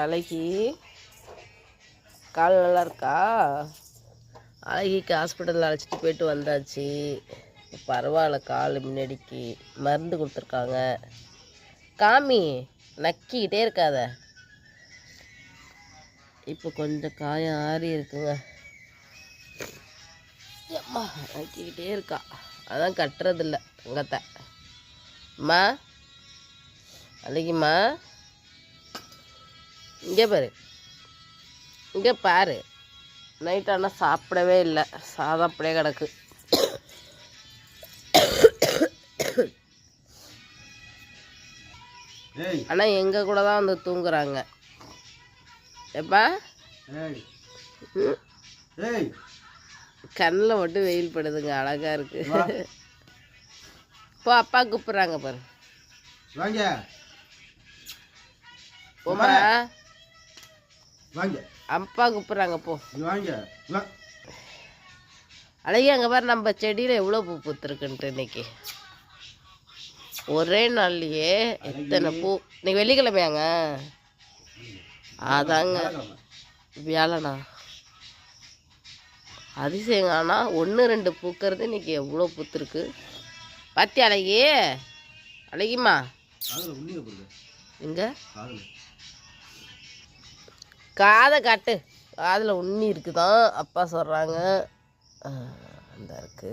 அழகி கால் நல்லா இருக்கா? அழகிக்கு ஹாஸ்பிட்டலில் அழைச்சிட்டு போயிட்டு வந்தாச்சு. பரவாயில்ல, கால் முன்னாடிக்கு மருந்து கொடுத்துருக்காங்க. காமி நக்கிக்கிட்டே இருக்காத. இப்போ கொஞ்சம் காயம் ஆறி இருக்குங்க. அம்மா நக்கிக்கிட்டே இருக்கா, அதான் கட்டுறதில்ல உங்கத்த. அம்மா அழகிம்மா, இங்கே பாரு, இங்கே பாரு. நைட் ஆனால் சாப்பிடவே இல்லை, சாதம் அப்படியே கிடக்கு. ஆனால் எங்கள் கூட தான் வந்து தூங்குறாங்க. எப்பா கண்ணில் மட்டும் வெயில் படுதுங்க, அழகா இருக்கு. இப்போ அப்பா கூப்பிட்றாங்க பாரு. போமா, அப்பா கூப்பிட்றாங்க போ. அழகி அங்கே பாரு, நம்ம செடியில் எவ்வளோ பூ பூத்துருக்குன்ட்டு இன்னைக்கு ஒரே நாள்லையே எத்தனை பூ. இன்னைக்கு வெள்ளிக்கிழமையாங்க? அதாங்க வியாழனா, அதிசயங்க. ஆனால் 1-2 பூக்கிறது இன்னைக்கு எவ்வளோ பூத்துருக்கு பாத்தி. அழகி அழகிம்மா, எங்க காதை காட்டு. காதில் உண்ணி இருக்குதான் அப்பா சொல்கிறாங்க. அந்த இருக்கு.